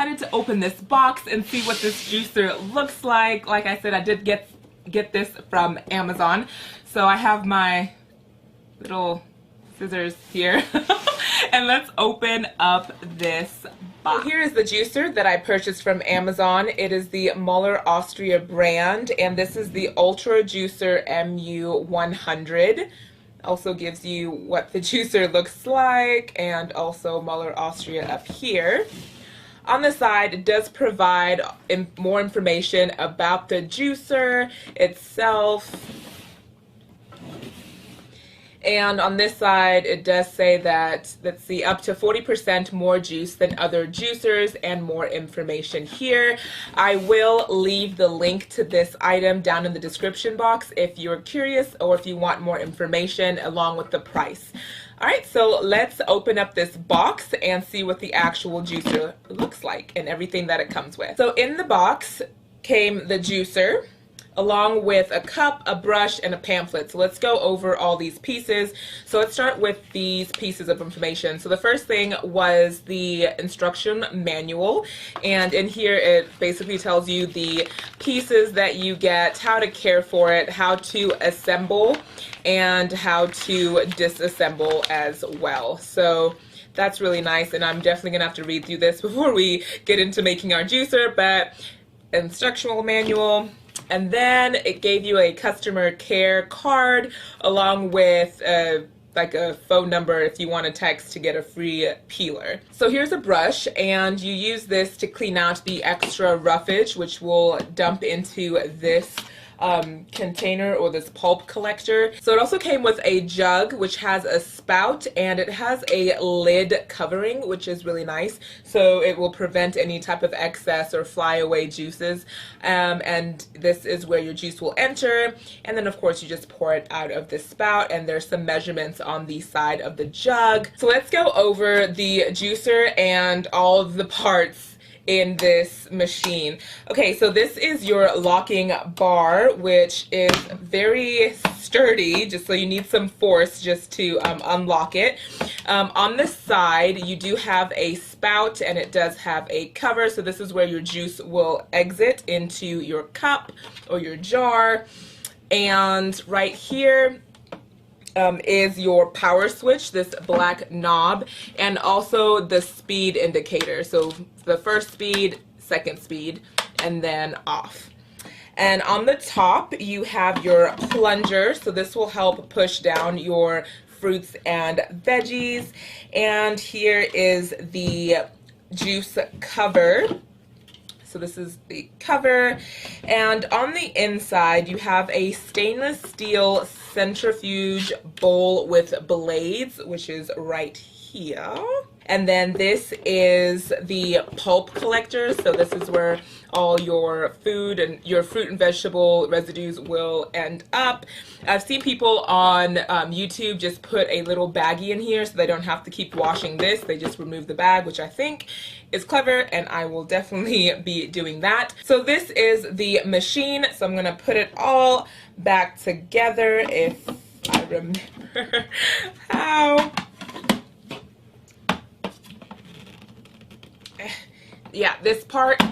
excited to open this box and see what this juicer looks like. Like I said, I did get this from Amazon. So I have my little scissors here. And let's open up this box. So here is the juicer that I purchased from Amazon. It is the MUELLER Austria brand, and this is the Ultra Juicer MU100. Also gives you what the juicer looks like, and also MUELLER Austria up here. On the side, it does provide more information about the juicer itself. And on this side, it does say that, let's see, up to 40% more juice than other juicers, and more information here. I will leave the link to this item down in the description box if you're curious or if you want more information along with the price. Alright, so let's open up this box and see what the actual juicer looks like and everything that it comes with. So in the box came the juicer, along with a cup, a brush, and a pamphlet. So let's go over all these pieces. So let's start with these pieces of information. So the first thing was the instruction manual, and in here it basically tells you the pieces that you get, how to care for it, how to assemble, and how to disassemble as well. So that's really nice, and I'm definitely gonna have to read through this before we get into making our juicer. But instructional manual, and then it gave you a customer care card along with like a phone number if you want to text to get a free peeler. So here's a brush, and you use this to clean out the extra roughage, which will dump into this container or this pulp collector. So it also came with a jug which has a spout, and it has a lid covering, which is really nice, so it will prevent any type of excess or flyaway juices, and this is where your juice will enter, and then of course you just pour it out of the spout, and there's some measurements on the side of the jug. So let's go over the juicer and all of the parts in this machine. Okay, so this is your locking bar, which is very sturdy, just so you need some force just to unlock it. On the side, you do have a spout, and it does have a cover, so this is where your juice will exit into your cup or your jar. And right here is your power switch, this black knob, and also the speed indicator. So the first speed, second speed, and then off. And on the top you have your plunger, so this will help push down your fruits and veggies. And here is the juice cover. So this is the cover, and on the inside you have a stainless steel centrifuge bowl with blades, which is right here. And then this is the pulp collector, so this is where all your food and your fruit and vegetable residues will end up. I've seen people on YouTube just put a little baggie in here so they don't have to keep washing this. They just remove the bag, which I think is clever, and I will definitely be doing that. So this is the machine, so I'm gonna put it all back together if I remember how. Yeah, this part,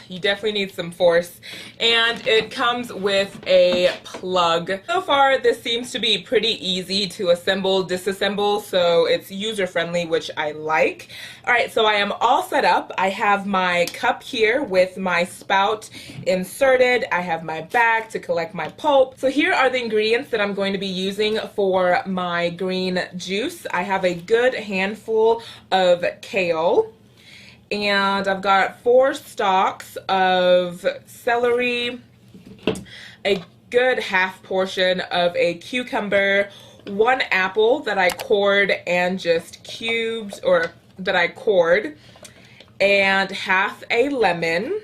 you definitely need some force, and it comes with a plug. So far, this seems to be pretty easy to assemble, disassemble, so it's user-friendly, which I like. Alright, so I am all set up. I have my cup here with my spout inserted. I have my bag to collect my pulp. So here are the ingredients that I'm going to be using for my green juice. I have a good handful of kale, and I've got 4 stalks of celery, a good half portion of a cucumber, 1 apple that I cored and just cubed, or that I cored, and half a lemon,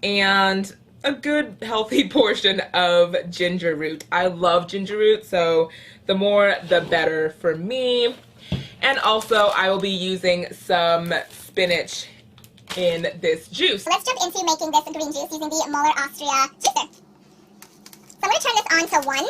and a good healthy portion of ginger root. I love ginger root, so the more the better for me. And also I will be using some spinach in this juice. Let's jump into making this green juice using the MUELLER Austria juicer. So I'm going to turn this on to 1.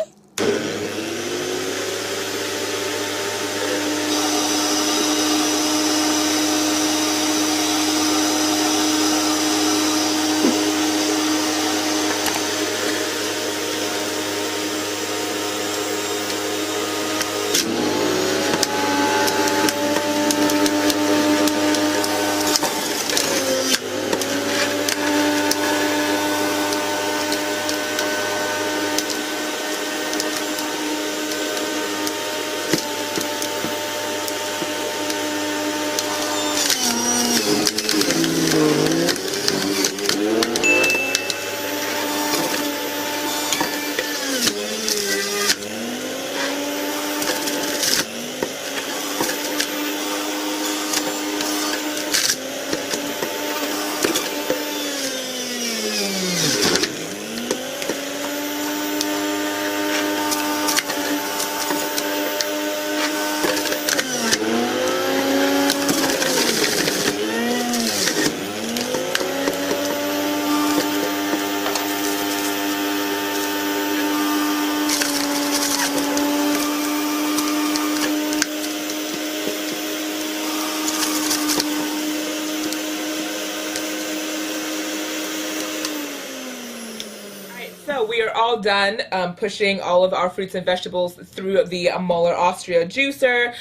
we're all done pushing all of our fruits and vegetables through the MUELLER Austria juicer.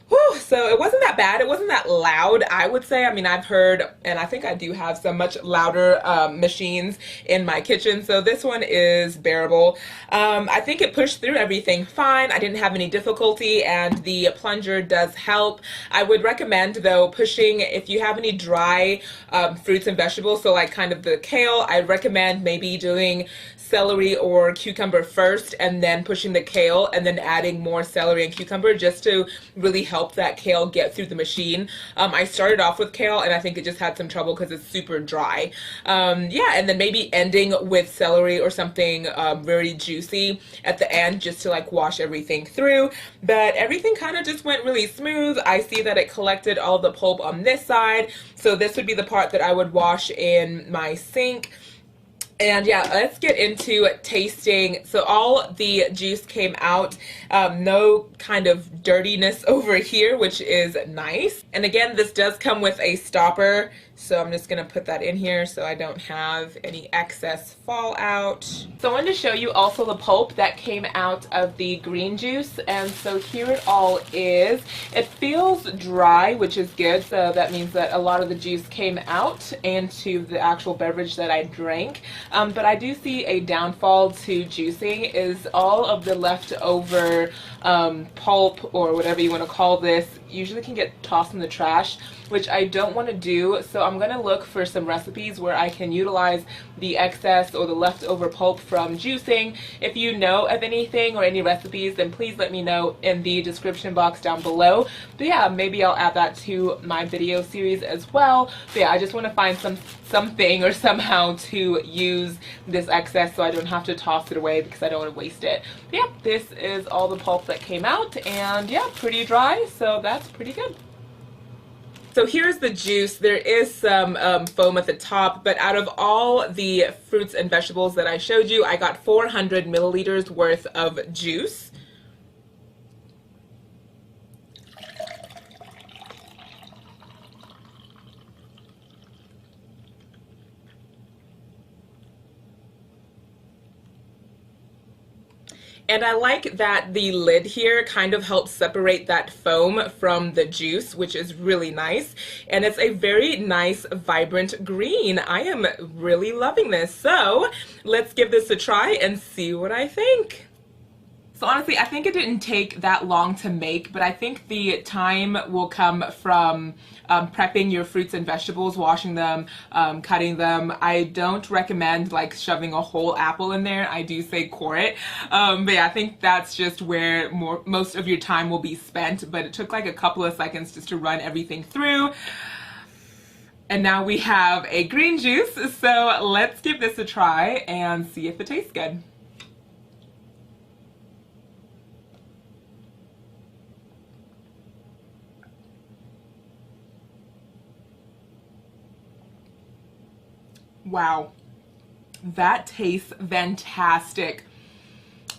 Whew, so it wasn't that bad. It wasn't that loud, I would say. I mean, I've heard, and I think I do have some much louder machines in my kitchen, so this one is bearable. I think it pushed through everything fine. I didn't have any difficulty, and the plunger does help. I would recommend, though, pushing, if you have any dry fruits and vegetables, so like kind of the kale, I recommend maybe doing celery or cucumber first and then pushing the kale and then adding more celery and cucumber just to really help that kale get through the machine. I started off with kale and I think it just had some trouble because it's super dry. Yeah, and then maybe ending with celery or something very juicy at the end just to like wash everything through. But everything kind of just went really smooth. I see that it collected all the pulp on this side, so this would be the part that I would wash in my sink. And yeah, let's get into tasting. So all the juice came out, no kind of dirtiness over here, which is nice. And again, this does come with a stopper, so I'm just gonna put that in here so I don't have any excess fallout. So I wanted to show you also the pulp that came out of the green juice, and so here it all is. It feels dry, which is good, so that means that a lot of the juice came out into the actual beverage that I drank. But I do see a downfall to juicing is all of the leftover pulp, or whatever you want to call this, usually can get tossed in the trash, which I don't want to do. So I'm going to look for some recipes where I can utilize the excess or the leftover pulp from juicing. If you know of anything or any recipes, then please let me know in the description box down below. But yeah, maybe I'll add that to my video series as well. But yeah, I just want to find something or somehow to use this excess so I don't have to toss it away because I don't want to waste it. But yeah, this is all the pulp that came out, and yeah, pretty dry, so that's pretty good. So here's the juice. There is some foam at the top, but out of all the fruits and vegetables that I showed you, I got 400 milliliters worth of juice. And I like that the lid here kind of helps separate that foam from the juice, which is really nice. And it's a very nice, vibrant green. I am really loving this. So let's give this a try and see what I think. So honestly, I think it didn't take that long to make, but I think the time will come from prepping your fruits and vegetables, washing them, cutting them. I don't recommend like shoving a whole apple in there. I do say core it. But yeah, I think that's just where most of your time will be spent, but it took like a couple of seconds just to run everything through. And now we have a green juice, so let's give this a try and see if it tastes good. Wow, that tastes fantastic.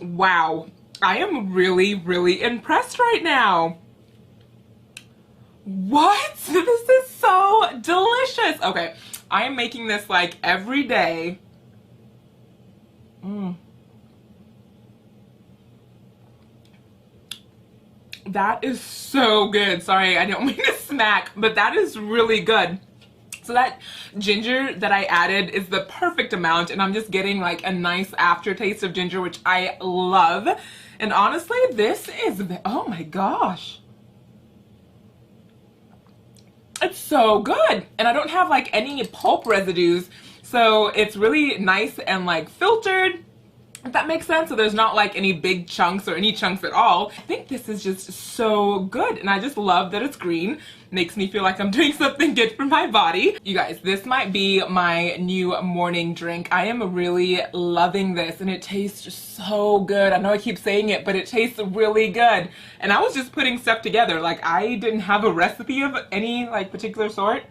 Wow, I am really, really impressed right now. What? This is so delicious. Okay, I am making this like every day. That is so good. Sorry, I don't mean to smack, but that is really good. So that ginger that I added is the perfect amount, and I'm just getting like a nice aftertaste of ginger, which I love. And honestly, this is, oh my gosh. It's so good. And I don't have like any pulp residues, so it's really nice and like filtered, if that makes sense. So there's not like any big chunks or any chunks at all. I think this is just so good, and I just love that it's green. Makes me feel like I'm doing something good for my body. You guys, this might be my new morning drink. I am really loving this, and it tastes so good. I know I keep saying it, but it tastes really good. And I was just putting stuff together. Like, I didn't have a recipe of any like particular sort.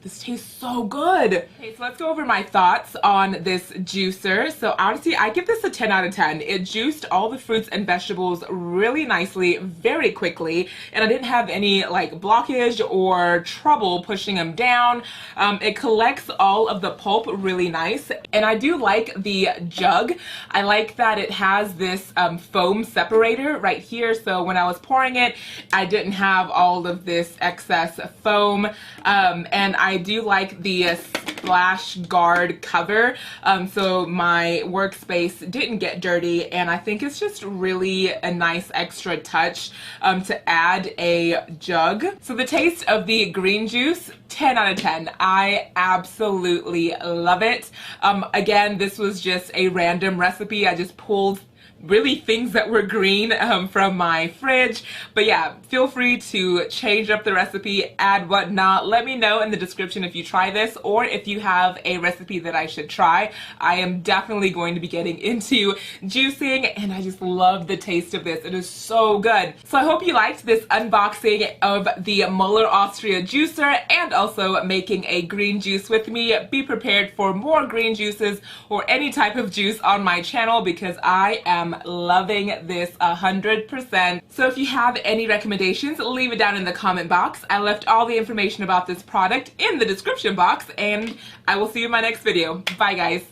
but this tastes so good. Okay, so let's go over my thoughts on this juicer. So honestly, I give this a 10 out of 10. It juiced all the fruits and vegetables really nicely, very quickly, and I didn't have any like blockage or trouble pushing them down. It collects all of the pulp really nice, and I do like the jug. I like that it has this foam separator right here, so when I was pouring it, I didn't have all of this excess foam, and I do like the splash guard cover, so my workspace didn't get dirty, and I think it's just really a nice extra touch to add a jug. So the taste of the green juice, 10 out of 10. I absolutely love it. Again, this was just a random recipe. I just pulled really things that were green from my fridge, but yeah, feel free to change up the recipe, add whatnot. Let me know in the description if you try this or if you have a recipe that I should try. I am definitely going to be getting into juicing, and I just love the taste of this. It is so good. So I hope you liked this unboxing of the MUELLER Austria juicer and also making a green juice with me. Be prepared for more green juices or any type of juice on my channel because I am loving this 100%. So if you have any recommendations, leave it down in the comment box. I left all the information about this product in the description box, and I will see you in my next video. Bye guys.